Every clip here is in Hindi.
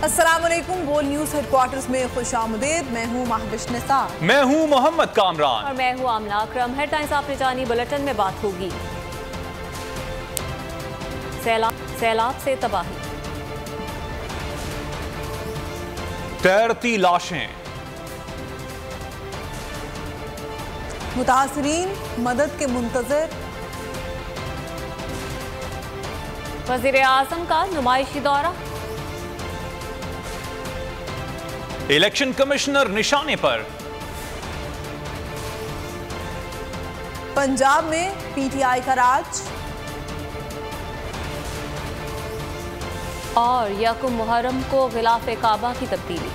अस्सलामुअलैकुम। बोल न्यूज़ हेडक्वार्टर्स में खुशामदीद। मैं हूँ महविश निसार। मैं हूँ मोहम्मद कामरान और मैं हूँ आमना अकरम। हेडलाइंस आपने जानी, बुलेटिन में बात होगी। सैलाब से तबाही, तैरती लाशें, मुतासरीन मदद के मुंतजर, वज़ीर आज़म का नुमाइशी दौरा, इलेक्शन कमिश्नर निशाने पर, पंजाब में पीटीआई का राज और यकुम मुहर्रम को गिलाफ़े काबा की तब्दीली।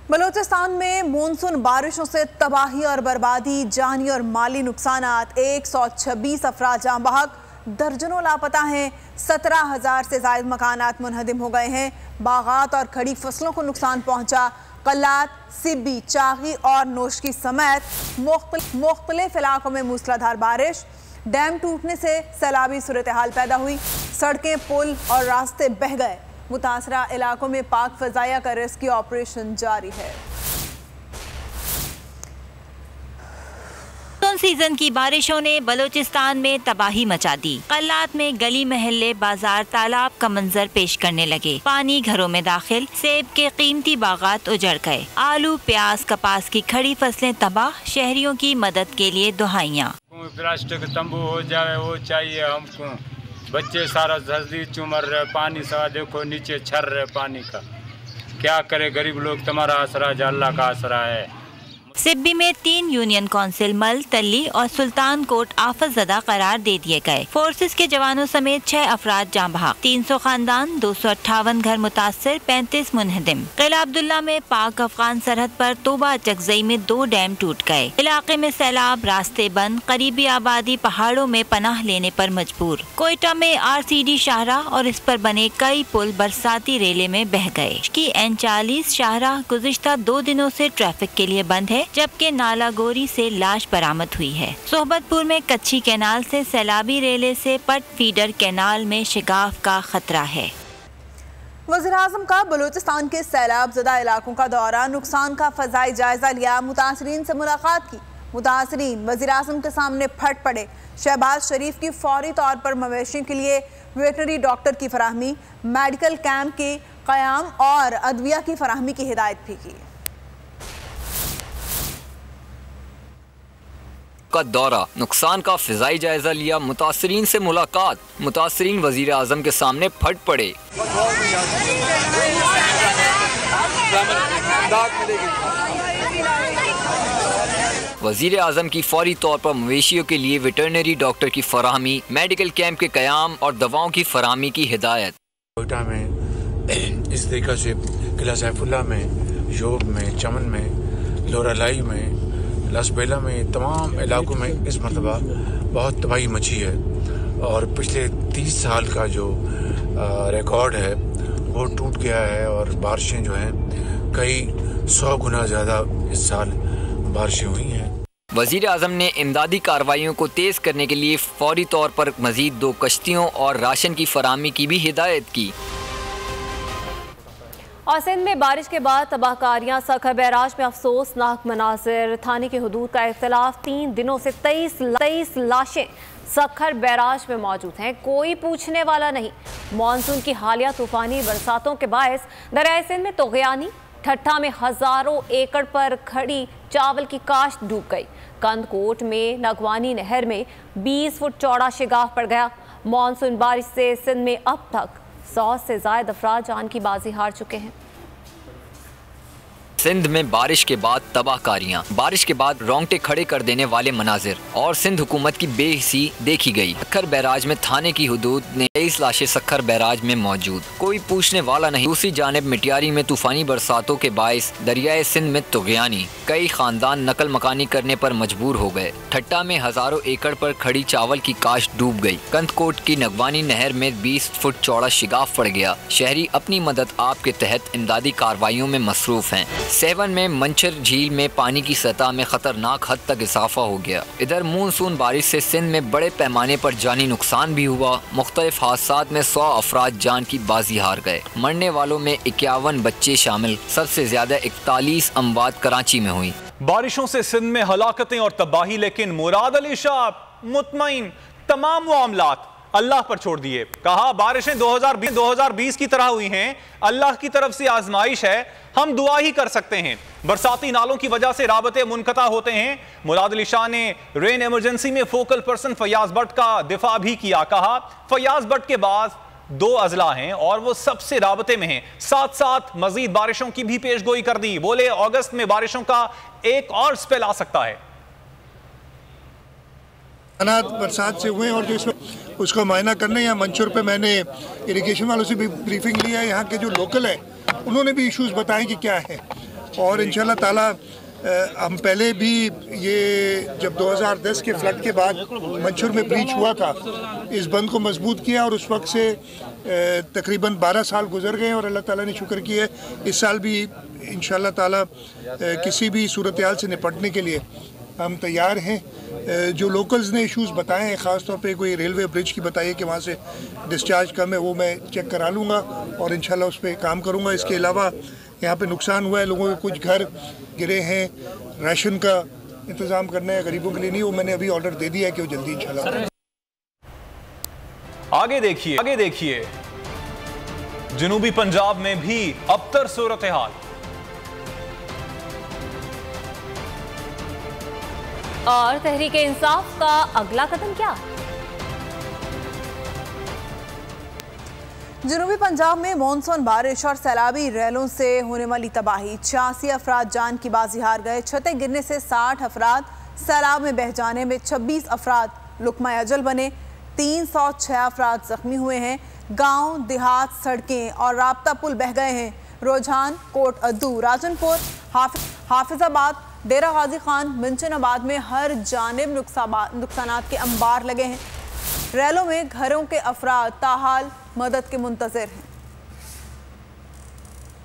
बलूचिस्तान में मानसून बारिशों से तबाही और बर्बादी, जानी और माली नुकसानात। 126 अफराद जाँ बहक, दर्जनों लापता हैं। 17,000 से ज़ायद मकानात मुनहदिम हो गए हैं। बागात और खड़ी फसलों को नुकसान पहुंचा। कल्लात, सिब्बी, चागी और नोशकी समेत मुख्तलिफ इलाकों में मूसलाधार बारिश। डैम टूटने से सैलाबी सूरत हाल पैदा हुई। सड़कें, पुल और रास्ते बह गए। मुतासरा इलाकों में पाक फजाया का रेस्क्यू ऑपरेशन जारी है। सीजन की बारिशों ने बलूचिस्तान में तबाही मचा दी। कल्लात में गली महल्ले, बाजार, तालाब का मंजर पेश करने लगे। पानी घरों में दाखिल, सेब के कीमती बागात उजड़ गए। आलू, प्याज, कपास की खड़ी फसलें तबाह। शहरियों की मदद के लिए दुहाइयां। प्लास्टिक तंबू हो जाए वो चाहिए हमको। बच्चे सारा जल्दी चुमर रहे, पानी सवा देखो नीचे छर रहे पानी का। क्या करे गरीब लोग, तुम्हारा आसरा अल्लाह का आसरा है। सिब्बी में 3 यूनियन काउंसिल मल, तल्ली और सुल्तान कोट आफत ज़दा करार दे दिए गए। फोर्सेस के जवानों समेत 6 अफराद जाँ बहक, 300 खानदान, 258 घर मुतासर, 35 मुनहदिम। किला अब्दुल्ला में पाक अफगान सरहद पर तोबा चकजई में 2 डैम टूट गए। इलाके में सैलाब, रास्ते बंद, करीबी आबादी पहाड़ों में पनाह लेने पर मजबूर। कोयटा में RCD शाहराह और इस पर बने कई पुल बरसाती रेले में बह गए। की N40 शाहराह गुज़िश्ता 2 दिनों से ट्रैफिक के लिए बंद है, जबकि नालागोरी से लाश बरामद हुई है। सोहबतपुर में कच्ची कैनाल से सैलाबी रेले से पट फीडर कैनाल में शिगाफ का खतरा है। वज़ीर-ए-आज़म का बलूचिस्तान के सैलाब ज़दा इलाकों का दौरा, नुकसान का फ़ज़ाई जायजा लिया, मुतासरीन से मुलाकात की। मुतासरीन वज़ीर-ए-आज़म के सामने फट पड़े। शहबाज शरीफ की फौरी तौर पर मवेशियों के लिए वेटनरी डॉक्टर की फराहमी, मेडिकल कैंप के क़याम और अदविया की फराहमी की हिदायत भी की। का दौरा, नुकसान का फिजाई जायजा लिया, मुतासरीन से मुलाकात। मुतासरीन वजीर आजम के सामने फट पड़े। वजीर आजम की फौरी तौर पर मवेशियों के लिए वेटरनरी डॉक्टर की फराहमी, मेडिकल कैंप के कयाम और दवाओं की फराहमी की हिदायत। कोयटा में इस तरीके से किला सैफुल्ला में, योब में, चमन में, लोरालाई में, लसबेला में, तमाम इलाकों में इस मरतबा बहुत तबाही मची है। और पिछले 30 साल का जो रिकॉर्ड है वो टूट गया है। और बारिशें जो हैं कई 100 गुना ज़्यादा इस साल बारिशें हुई हैं। वजीर आजम ने इमदादी कार्रवाइयों को तेज़ करने के लिए फौरी तौर पर मजीद 2 कश्तियों और राशन की फराहमी की भी हिदायत की। और सिंध में बारिश के बाद तबाहकारियां, सखर बैराज में अफसोसनाक मनाजिर। थाने की हदूद का इख्तिलाफ, 3 दिनों से 23 लाशें सखर बैराज में मौजूद हैं, कोई पूछने वाला नहीं। मानसून की हालिया तूफानी बरसातों के बायस दरियाए सिंध में तोगयानी, ठट्ठा में हजारों एकड़ पर खड़ी चावल की काश्त डूब गई। कंदकोट में नगवानी नहर में 20 फुट चौड़ा शिगाफ पड़ गया। मानसून बारिश से सिंध में अब तक 100 से ज़ायद अफराद जान की बाजी हार चुके हैं। सिंध में बारिश के बाद तबाहकारियां, बारिश के बाद रोंगटे खड़े कर देने वाले मनाजिर और सिंध हुकूमत की बेहिसी देखी गई। सखर बैराज में थाने की हदूद ने 23 लाशें सखर बैराज में मौजूद, कोई पूछने वाला नहीं। दूसरी जानिब मिटियारी में तूफानी बरसातों के बायस दरियाए सिंध में तुगयानी, कई खानदान नकल मकानी करने पर मजबूर हो गए। ठट्टा में हजारों एकड़ पर खड़ी चावल की काश्त डूब गई। कंदकोट की नगवानी नहर में 20 फुट चौड़ा शिगाफ पड़ गया। शहरी अपनी मदद आप के तहत इमदादी कार्रवाइयों में मसरूफ हैं। 7 में मंचर झील में पानी की सतह में खतरनाक हद तक इजाफा हो गया। इधर मानसून बारिश से सिंध में बड़े पैमाने पर जानी नुकसान भी हुआ। मुख्तलिफ हादसात में 100 अफराद जान की बाजी हार गए। मरने वालों में 51 बच्चे शामिल। सबसे ज्यादा 41 अमवात कराची में हुई। बारिशों से सिंध में हलाकतें और तबाही, लेकिन मुराद अली शाह मुतमईन तमाम मामलात अल्लाह पर छोड़ दिए। कहा बारिशें 2020 की तरह हुई हैं, अल्लाह की तरफ से आजमाइश है, हम दुआ ही कर सकते हैं। बरसाती नालों की वजह से राबते मुनक़ता होते हैं। मुराद अली शाह ने रेन इमरजेंसी में फोकल पर्सन फयाज भट्ट का दिफा भी किया। कहा फयाज भट्ट के बाद 2 अजला हैं और वो सबसे राबते में हैं। साथ साथ मजीद बारिशों की भी पेशगोई कर दी। बोले अगस्त में बारिशों का एक और स्पेल आ सकता है। बरसात से हुए और जो इसमें उसका मायना करने यहाँ मंचूर पे मैंने इरिगेशन वालों से भी ब्रीफिंग लिया है। यहाँ के जो लोकल है उन्होंने भी इश्यूज बताए कि क्या है, और इंशाल्लाह ताला हम पहले भी ये जब 2010 के फ्लड के बाद मंचूर में ब्रीच हुआ था, इस बंद को मजबूत किया और उस वक्त से तकरीबन 12 साल गुजर गए और अल्लाह ताला ने शुक्र किया इस साल भी इंशाल्लाह ताला किसी भी सूरत हाल से निपटने के लिए हम तैयार हैं। जो लोकल्स ने इश्यूज़ बताए हैं, ख़ास तौर पे कोई रेलवे ब्रिज की बताइए कि वहाँ से डिस्चार्ज कम है, वो मैं चेक करा लूँगा और इंशाल्लाह उस पर काम करूँगा। इसके अलावा यहाँ पे नुकसान हुआ है, लोगों के कुछ घर गिरे हैं, राशन का इंतज़ाम करना है गरीबों के लिए, नहीं वो मैंने अभी ऑर्डर दे दिया है कि वो जल्दी इंशाल्लाह। आगे देखिए जनूबी पंजाब में भी अबतर सूरत हाल। और तहरीक इंसाफ का अगला कदम क्या? जनूबी पंजाब में मानसून बारिश और सैलाबी रैलों से होने वाली तबाही। 86 अफराद जान की बाजी हार गए। छतें गिरने से 60 अफराद, सैलाब में बह जाने में 26 अफराद लुकमा अजल बने। 306 अफराद जख्मी हुए हैं। गांव, देहात, सड़कें और राब्ता पुल बह गए हैं। रोजान, कोट अद्दू, राजनपुर, हाफिजाबाद, डेरा गाजी खान, मिंचनाबाद में हर जानिब नुकसानात के अंबार लगे हैं। रैलों में घरों के अफराद ताहाल मदद के मुंतज़िर हैं।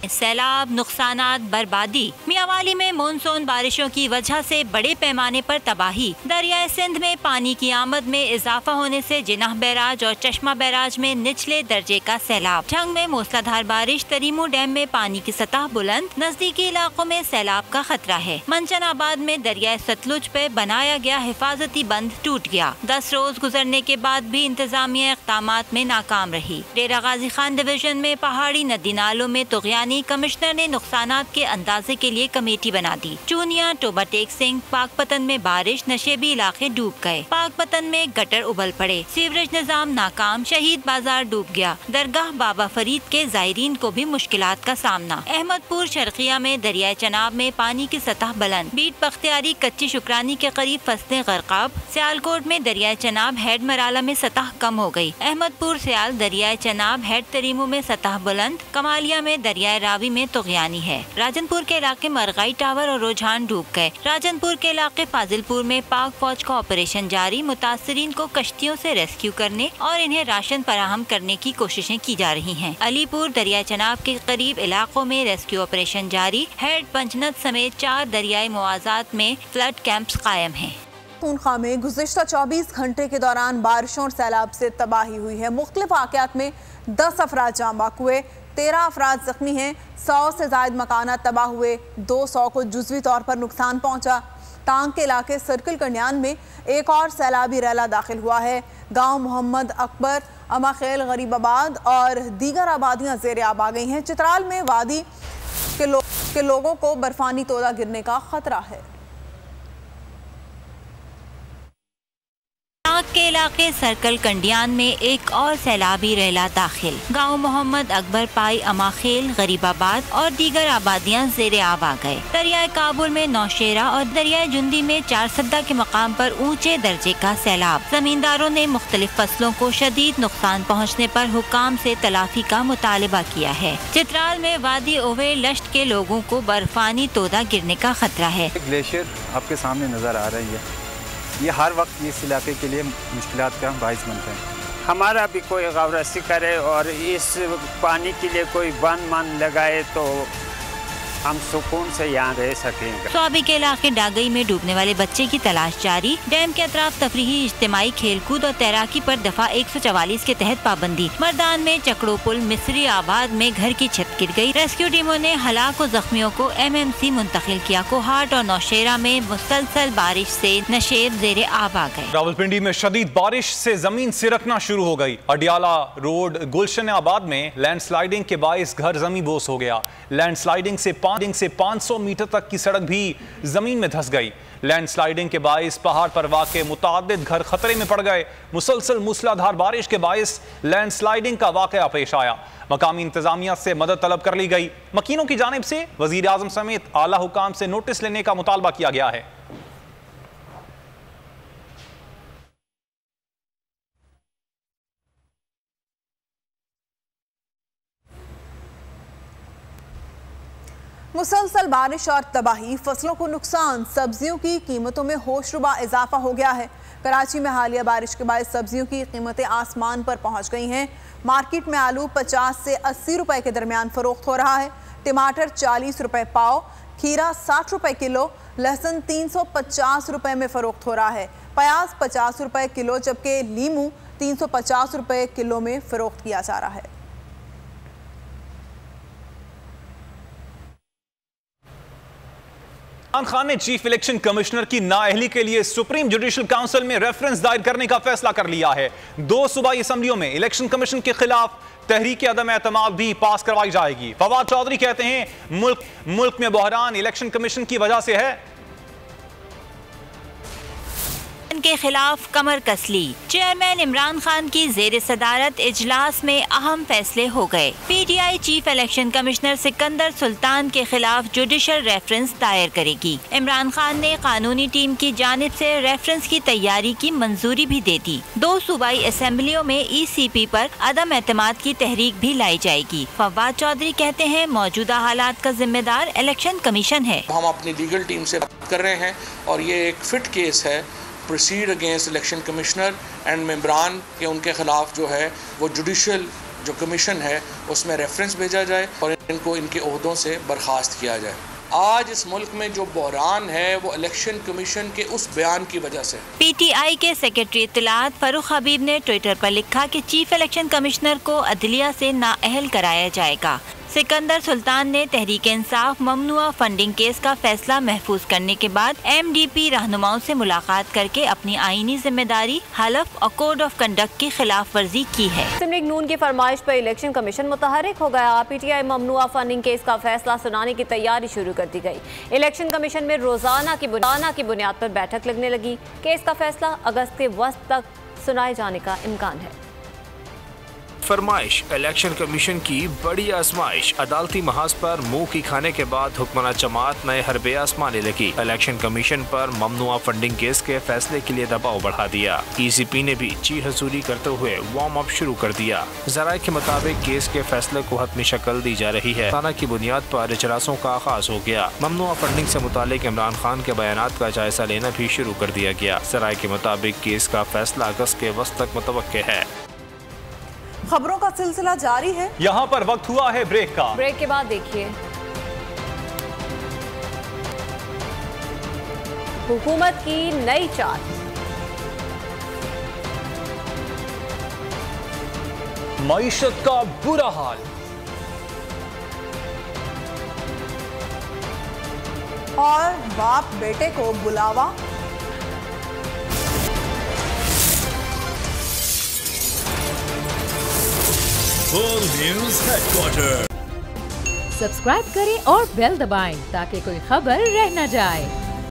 सैलाब, नुकसानात, बर्बादी। मियांवाली में मानसून बारिशों की वजह से बड़े पैमाने पर तबाही। दरियाए सिंध में पानी की आमद में इजाफा होने से जिनाह बैराज और चश्मा बैराज में निचले दर्जे का सैलाब। झंग में मूसलाधार बारिश, तरीमू डैम में पानी की सतह बुलंद, नजदीकी इलाकों में सैलाब का खतरा है। मंचनाबाद में दरियाए सतलुज पे बनाया गया हिफाजती बंद टूट गया। 10 रोज गुजरने के बाद भी इंतजामिया इक़दामात में नाकाम रही। डेरा गाजी खान डिवीजन में पहाड़ी नदी नालों में तुग़यानी। कमिश्नर ने नुकसानात के अंदाजे के लिए कमेटी बना दी। चूनिया, टोबा टेक सिंह, पाकपतन में बारिश, नशेबी इलाके डूब गए। पाकपतन में गटर उबल पड़े। सीवरेज निजाम नाकाम, शहीद बाजार डूब गया। दरगाह बाबा फरीद के जायरीन को भी मुश्किलात का सामना। अहमदपुर शर्किया में दरियाए चनाब में पानी की सतह बुलंद। बीट बख्तियारी, कच्ची शुक्रानी के करीब फसलें गरकाब। सियालकोट में दरियाए चनाब हेड मराला में सतह कम हो गई। अहमदपुर सियाल दरियाए चनाब हेड तरीमू में सतह बुलंद। कमालिया में दरियाए रावी में तुग़यानी है। राजनपुर के इलाके मरगाई टावर और रुझान डूब गए। राजनपुर के इलाके फाजिलपुर में पाक फौज का ऑपरेशन जारी। मुतासरीन को कश्तियों से रेस्क्यू करने और इन्हें राशन फराहम करने की कोशिशें की जा रही हैं। अलीपुर दरिया चनाब के करीब इलाकों में रेस्क्यू ऑपरेशन जारी। हेड पंचनद समेत 4 दरियाई मुआजात में फ्लड कैंप्स कायम हैं। खूनखा में गुज़िश्ता 24 घंटे के दौरान बारिशों और सैलाब से तबाही हुई है। मुख्तलिफ वाक़यात में 10 अफराद जाँ बाक हुए, 13 अफराद जख्मी हैं। 100 से ज़ायद मकानात तबाह हुए, 200 को जुज़वी तौर पर नुकसान पहुँचा। टांग के इलाके सर्किल कन्यान में एक और सैलाबी रैला दाखिल हुआ है। गांव मोहम्मद अकबर, अमाखेल, गरीबाबाद और दीगर आबादियाँ ज़ेर आब आ गई हैं। चित्राल में वादी के लोगों को बर्फानी तोदा गिरने का खतरा है। के इलाके सर्कल कंडियान में एक और सैलाबी रैला दाखिल। गांव मोहम्मद अकबर, पाई, अमाखेल, गरीबाबाद और दीगर आबादियां ज़ेरे आब आ गए। दरियाए काबुल में नौशेरा और दरियाए जुंदी में 4 सद्दा के मकाम पर ऊंचे दर्जे का सैलाब। जमींदारों ने मुख्तलिफ फसलों को शदीद नुकसान पहुँचने पर हुकाम से तलाफी का मुतालबा किया है। चित्राल में वादी ओवे लश्त के लोगों को बर्फानी तोदा गिरने का खतरा है। ग्लेशियर आपके सामने नजर आ रही है, ये हर वक्त इस इलाके के लिए मुश्किलात का बाइस बनते हैं। हमारा भी कोई गौरसी करे और इस पानी के लिए कोई बंद मन लगाए तो हम सुकून से यहाँ रह सकेंगे। स्वाबी के इलाके डागई में डूबने वाले बच्चे की तलाश जारी। डैम के अतराफ तफरीही, इज्तिमाई, खेलकूद और तैराकी पर दफा 144 के तहत पाबंदी। मर्दान में चकड़ो पुल, मिस्री आबाद में घर की छत गिर गई। रेस्क्यू टीमों ने हलाक जख्मियों को MMC मुंतकिल किया। कोहाट और नौशेरा में मुसलसल बारिश से नशेब जेरे आब आ गए। रावलपिंडी में शदीद बारिश से जमीन सिरकना शुरू हो गई। अडियाला रोड गुलशन आबाद में लैंडस्लाइडिंग के बाइस घर जमीन बोस हो गया। लैंडस्लाइडिंग से 500 मीटर तक की सड़क भी जमीन में धंस गई। लैंडस्लाइडिंग के बाइस पहाड़ पर वाक़े मुतादिद घर खतरे में पड़ गए। मुसलसल मूसलाधार बारिश के बाइस लैंडस्लाइडिंग का वाक़या पेश आया। मकामी इंतजामिया से मदद तलब कर ली गई। मकीनों की जानिब से वज़ीर आज़म समेत आला हुकाम से नोटिस लेने का मुतालबा किया गया है। मुसलसल बारिश और तबाही, फसलों को नुकसान, सब्जियों की कीमतों में होशरुबा इजाफा हो गया है। कराची में हालिया बारिश के बाद सब्जियों की कीमतें आसमान पर पहुंच गई हैं। मार्केट में आलू 50 से 80 रुपए के दरमियान फरोख्त हो रहा है। टमाटर 40 रुपए पाव, खीरा 60 रुपए किलो, लहसुन 350 रुपए में फरोख्त हो रहा है। प्याज 50 रुपए किलो, जबकि लीमू 350 रुपए किलो में फरोख्त किया जा रहा है। इमरान खान ने चीफ इलेक्शन कमिश्नर की नाअहली के लिए सुप्रीम जुडिशल काउंसिल में रेफरेंस दायर करने का फैसला कर लिया है। 2 सूबाई असम्बलियों में इलेक्शन कमीशन के खिलाफ तहरीक अदम एतमाद भी पास करवाई जाएगी। फवाद चौधरी कहते हैं मुल्क में बहरान इलेक्शन कमीशन की वजह से है। के खिलाफ कमर कस ली। चेयरमैन इमरान खान की जेर सदारत इजलास में अहम फैसले हो गए। PTI chief election commissioner Sikandar Sultan के खिलाफ जुडिशल रेफरेंस दायर करेगी। इमरान खान ने कानूनी टीम की जानिब से रेफरेंस की तैयारी की मंजूरी भी दे दी। 2 सूबाई असेंबलियों में ECP पर अदम एतमाद की तहरीक भी लाई जाएगी। फवाद चौधरी कहते हैं मौजूदा हालात का जिम्मेदार इलेक्शन कमीशन है। हम अपनी लीगल टीम से बात कर रहे हैं और ये एक फिट केस है proceed against election commissioner and मेंबरान के उनके खिलाफ जो है वो जुडिशल जो कमीशन है उसमें रेफरेंस भेजा जाए और इनको इनके ओहदों से बर्खास्त किया जाए। आज इस मुल्क में जो बहरान है वो इलेक्शन कमीशन के उस बयान की वजह से। PTI के सेक्रेटरी इत्तलात फारूक हबीब ने ट्विटर पर लिखा कि चीफ इलेक्शन कमिश्नर को अदलिया से नाअहल कराया जाएगा। सिकंदर सुल्तान ने तहरीक इंसाफ ममनुआ फंडिंग केस का फैसला महफूज करने के बाद MDP रहनुमाओं से मुलाकात करके अपनी आईनी जिम्मेदारी, हलफ और कोड ऑफ कंडक्ट की खिलाफ वर्जी की है। मुस्लिम लीग नून की फरमाइश पर इलेक्शन कमीशन मुतहरिक हो गया। PTI ममनुआ फंडिंग केस का फैसला सुनाने की तैयारी शुरू कर दी गई। इलेक्शन कमीशन में रोजाना की बुनियाद पर बैठक लगने लगी। केस का फैसला अगस्त के वस्त तक सुनाए जाने का इम्कान है। फरमाइश इलेक्शन कमीशन की बड़ी आजमाइश। अदालती महाज पर मुंह की खाने के बाद हुक्मरान जमात नए हरबे आसमाने लगी। इलेक्शन कमीशन पर ममनुआ फंडिंग केस के फैसले के लिए दबाव बढ़ा दिया। ECP ने भी ची हजूरी करते हुए वार्म अप शुरू कर दिया। जराये के मुताबिक केस के फैसले को हतमी शक्ल दी जा रही है। ताना की बुनियाद पर इजलासों का आगाज हो गया। ममनुआ फंडिंग से मुतालिक इमरान खान के बयानात का जायजा लेना भी शुरू कर दिया गया। जराये के मुताबिक केस का फैसला अगस्त के वस्त तक मुतवक्के है। खबरों का सिलसिला जारी है। यहाँ पर वक्त हुआ है ब्रेक का। ब्रेक के बाद देखिए हुकूमत की नई चाल। मईशत का बुरा हाल, और बाप बेटे को बुलावा। News headquarter. सब्सक्राइब करें और बेल दबाएं ताकि कोई खबर रह न जाए।